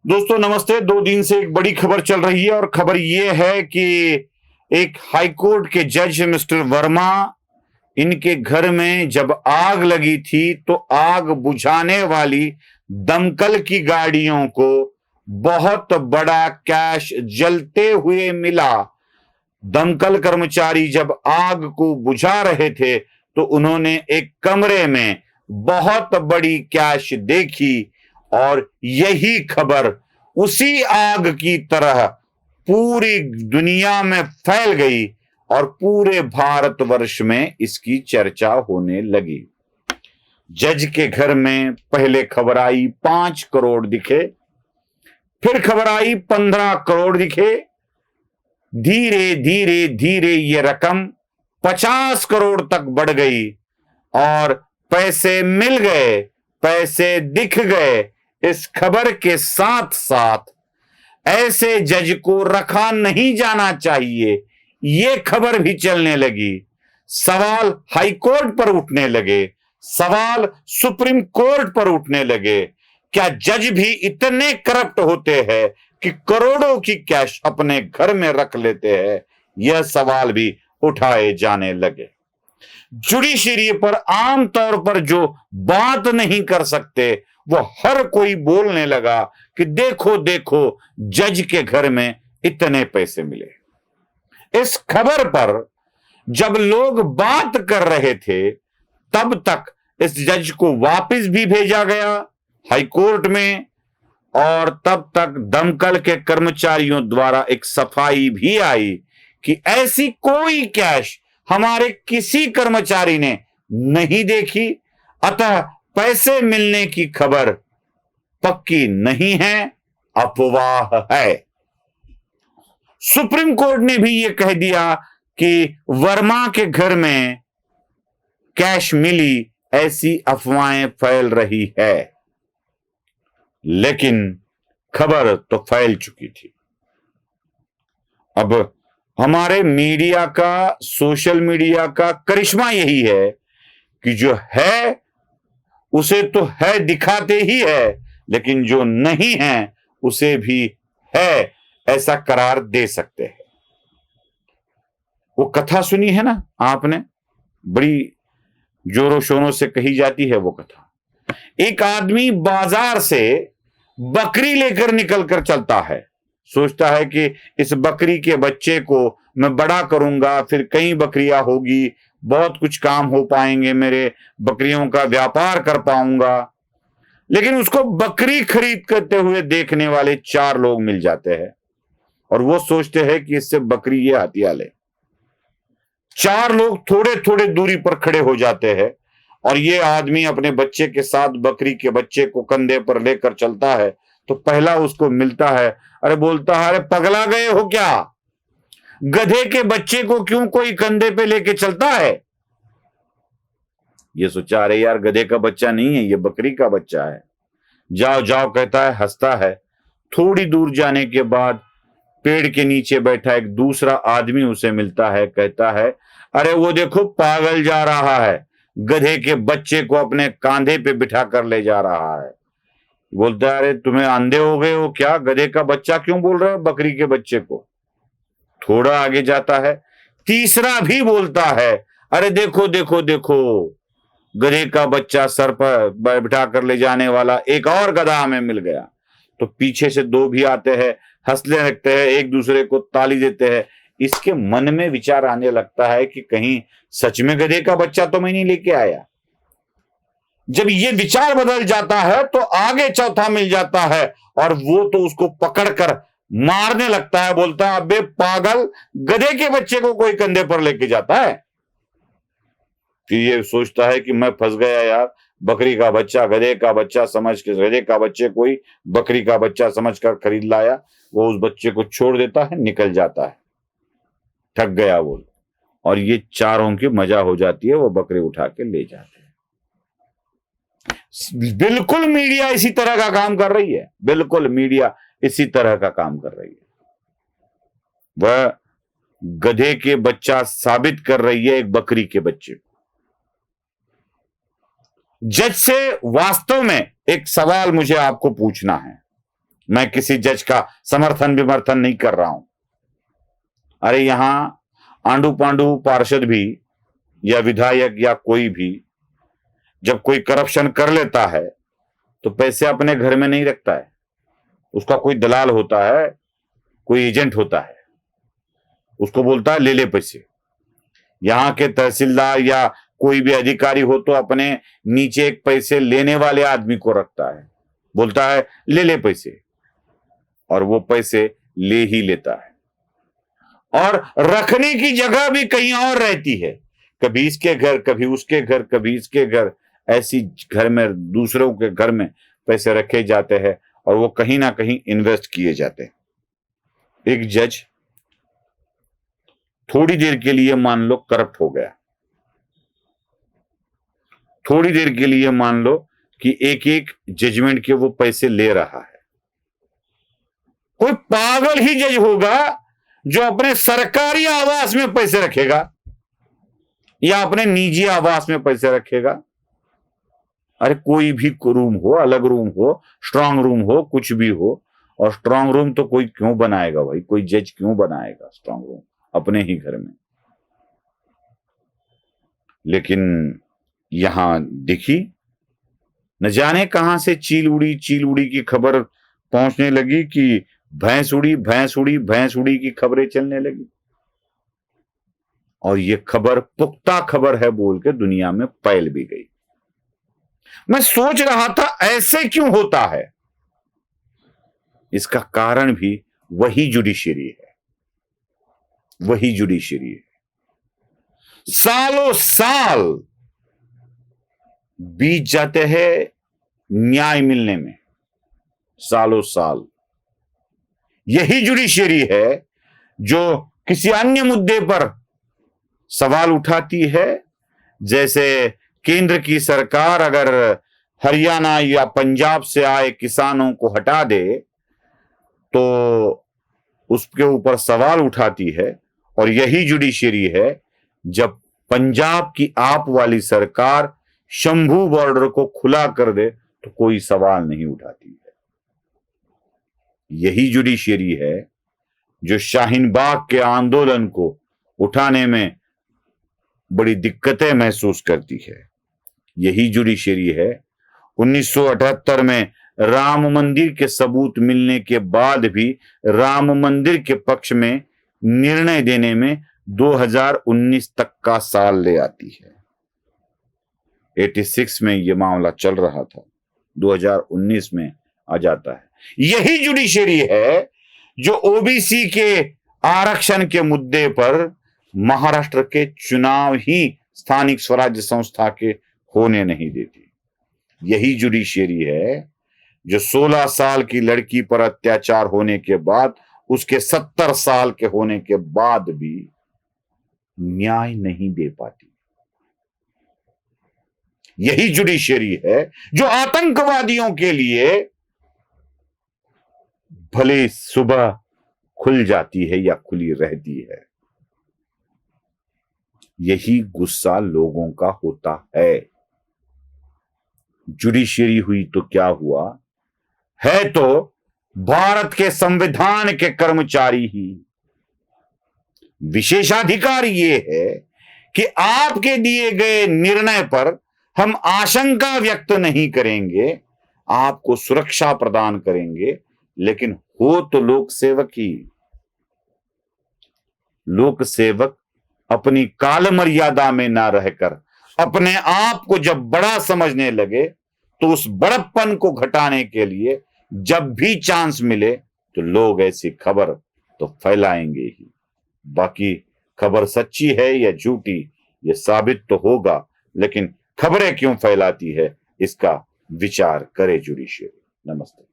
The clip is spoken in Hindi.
दोस्तों नमस्ते। 2 दिन से एक बड़ी खबर चल रही है और खबर ये है कि एक हाईकोर्ट के जज मिस्टर वर्मा, इनके घर में जब आग लगी थी तो आग बुझाने वाली दमकल की गाड़ियों को बहुत बड़ा कैश जलते हुए मिला। दमकल कर्मचारी जब आग को बुझा रहे थे तो उन्होंने एक कमरे में बहुत बड़ी कैश देखी और यही खबर उसी आग की तरह पूरी दुनिया में फैल गई और पूरे भारतवर्ष में इसकी चर्चा होने लगी। जज के घर में पहले खबर आई 5 करोड़ दिखे, फिर खबर आई 15 करोड़ दिखे, धीरे धीरे धीरे ये रकम 50 करोड़ तक बढ़ गई और पैसे मिल गए, पैसे दिख गए। इस खबर के साथ साथ ऐसे जज को रखा नहीं जाना चाहिए, ये खबर भी चलने लगी। सवाल हाई कोर्ट पर उठने लगे, सवाल सुप्रीम कोर्ट पर उठने लगे। क्या जज भी इतने करप्ट होते हैं कि करोड़ों की कैश अपने घर में रख लेते हैं? यह सवाल भी उठाए जाने लगे। जुडिशरी पर आमतौर पर जो बात नहीं कर सकते वो हर कोई बोलने लगा कि देखो देखो जज के घर में इतने पैसे मिले। इस खबर पर जब लोग बात कर रहे थे तब तक इस जज को वापस भी भेजा गया हाई कोर्ट में और तब तक दमकल के कर्मचारियों द्वारा एक सफाई भी आई कि ऐसी कोई कैश हमारे किसी कर्मचारी ने नहीं देखी, अतः पैसे मिलने की खबर पक्की नहीं है, अफवाह है। सुप्रीम कोर्ट ने भी यह कह दिया कि वर्मा के घर में कैश मिली, ऐसी अफवाहें फैल रही है। लेकिन खबर तो फैल चुकी थी। अब हमारे मीडिया का, सोशल मीडिया का करिश्मा यही है कि जो है उसे तो है दिखाते ही है, लेकिन जो नहीं है उसे भी है ऐसा करार दे सकते हैं। वो कथा सुनी है ना आपने, बड़ी जोरों शोरों से कही जाती है वो कथा। एक आदमी बाजार से बकरी लेकर निकल कर चलता है, सोचता है कि इस बकरी के बच्चे को मैं बड़ा करूंगा, फिर कई बकरियां होगी, बहुत कुछ काम हो पाएंगे, मेरे बकरियों का व्यापार कर पाऊंगा। लेकिन उसको बकरी खरीद करते हुए देखने वाले 4 लोग मिल जाते हैं और वो सोचते हैं कि इससे बकरी ये हथिया ले। 4 लोग थोड़े थोड़े दूरी पर खड़े हो जाते हैं और ये आदमी अपने बच्चे के साथ बकरी के बच्चे को कंधे पर लेकर चलता है तो पहला उसको मिलता है, अरे बोलता है, अरे पगला गए हो क्या? गधे के बच्चे को क्यों कोई कंधे पे लेके चलता है? ये सोचा, अरे यार गधे का बच्चा नहीं है, ये बकरी का बच्चा है। जाओ जाओ कहता है, हंसता है। थोड़ी दूर जाने के बाद पेड़ के नीचे बैठा एक दूसरा आदमी उसे मिलता है, कहता है, अरे वो देखो पागल जा रहा है, गधे के बच्चे को अपने कांधे पे बिठा कर ले जा रहा है। बोलता है, अरे तुम्हें अंधे हो गए हो क्या? गधे का बच्चा क्यों बोल रहे हो बकरी के बच्चे को? थोड़ा आगे जाता है, तीसरा भी बोलता है, अरे देखो देखो देखो, गधे का बच्चा सर पर बिठा कर ले जाने वाला एक और गधा हमें मिल गया। तो पीछे से 2 भी आते हैं, हंसने लगते हैं, एक दूसरे को ताली देते हैं। इसके मन में विचार आने लगता है कि कहीं सच में गधे का बच्चा तो मैं नहीं लेके आया। जब ये विचार बदल जाता है तो आगे चौथा मिल जाता है और वो तो उसको पकड़कर मारने लगता है, बोलता है, अबे पागल, गधे के बच्चे को कोई कंधे पर लेके जाता है? फिर ये सोचता है कि मैं फंस गया यार, बकरी का बच्चा गधे का बच्चा समझ के, गधे का बच्चे कोई बकरी का बच्चा समझकर खरीद लाया। वो उस बच्चे को छोड़ देता है, निकल जाता है, थक गया वो। और ये चारों की मजा हो जाती है, वो बकरी उठा के ले जाते हैं। बिल्कुल मीडिया इसी तरह का काम कर रही है, बिल्कुल मीडिया इसी तरह का काम कर रही है। वह गधे के बच्चा साबित कर रही है एक बकरी के बच्चे को। जज से वास्तव में एक सवाल मुझे आपको पूछना है मैं किसी जज का समर्थन विमर्थन नहीं कर रहा हूं। अरे यहां आंडू पांडू पार्षद भी या विधायक या कोई भी जब कोई करप्शन कर लेता है तो पैसे अपने घर में नहीं रखता है, उसका कोई दलाल होता है, कोई एजेंट होता है, उसको बोलता है ले ले पैसे। यहां के तहसीलदार या कोई भी अधिकारी हो तो अपने नीचे एक पैसे लेने वाले आदमी को रखता है, बोलता है ले ले पैसे, और वो पैसे ले ही लेता है। और रखने की जगह भी कहीं और रहती है, कभी इसके घर, कभी उसके घर, कभी इसके घर, ऐसी घर में दूसरों के घर में पैसे रखे जाते हैं और वो कहीं ना कहीं इन्वेस्ट किए जाते हैं। एक जज थोड़ी देर के लिए मान लो करप्ट हो गया, थोड़ी देर के लिए मान लो कि एक एक जजमेंट के वो पैसे ले रहा है। कोई पागल ही जज होगा जो अपने सरकारी आवास में पैसे रखेगा या अपने निजी आवास में पैसे रखेगा। अरे कोई भी रूम हो, अलग रूम हो, स्ट्रांग रूम हो, कुछ भी हो, और स्ट्रांग रूम तो कोई क्यों बनाएगा भाई, कोई जज क्यों बनाएगा स्ट्रांग रूम अपने ही घर में। लेकिन यहां देखी न जाने कहां से चील उड़ी की खबर पहुंचने लगी कि भैंस उड़ी की खबरें चलने लगी, और ये खबर पुख्ता खबर है बोल के दुनिया में फैल भी गई। मैं सोच रहा था ऐसे क्यों होता है, इसका कारण भी वही जुडिशरी है, वही जुडिशरी है। सालों साल बीत जाते हैं न्याय मिलने में, सालों साल। यही जुडिशरी है जो किसी अन्य मुद्दे पर सवाल उठाती है, जैसे केंद्र की सरकार अगर हरियाणा या पंजाब से आए किसानों को हटा दे तो उसके ऊपर सवाल उठाती है, और यही जुडिशरी है जब पंजाब की आप वाली सरकार शंभू बॉर्डर को खुला कर दे तो कोई सवाल नहीं उठाती है। यही जुडिशरी है जो शाहीन बाग के आंदोलन को उठाने में बड़ी दिक्कतें महसूस करती है। यही जुडिशरी है 1978 में राम मंदिर के सबूत मिलने के बाद भी राम मंदिर के पक्ष में निर्णय देने में 2019 तक का साल ले आती है। 86 में यह मामला चल रहा था, 2019 में आ जाता है। यही जुडिशरी है जो ओबीसी के आरक्षण के मुद्दे पर महाराष्ट्र के चुनाव ही स्थानिक स्वराज्य संस्था के होने नहीं देती। यही जुडिशरी है जो 16 साल की लड़की पर अत्याचार होने के बाद उसके 70 साल के होने के बाद भी न्याय नहीं दे पाती। यही जुडिशरी है जो आतंकवादियों के लिए भले सुबह खुल जाती है या खुली रहती है। यही गुस्सा लोगों का होता है। जुडिशरी हुई तो क्या हुआ, है तो भारत के संविधान के कर्मचारी ही। विशेषाधिकार ये है कि आपके दिए गए निर्णय पर हम आशंका व्यक्त नहीं करेंगे, आपको सुरक्षा प्रदान करेंगे, लेकिन हो तो लोक सेवक ही। लोक सेवक अपनी काल मर्यादा में ना रहकर अपने आप को जब बड़ा समझने लगे तो उस बड़प्पन को घटाने के लिए जब भी चांस मिले तो लोग ऐसी खबर तो फैलाएंगे ही। बाकी खबर सच्ची है या झूठी ये साबित तो होगा, लेकिन खबरें क्यों फैलाती है इसका विचार करे जुडिशरी। नमस्ते।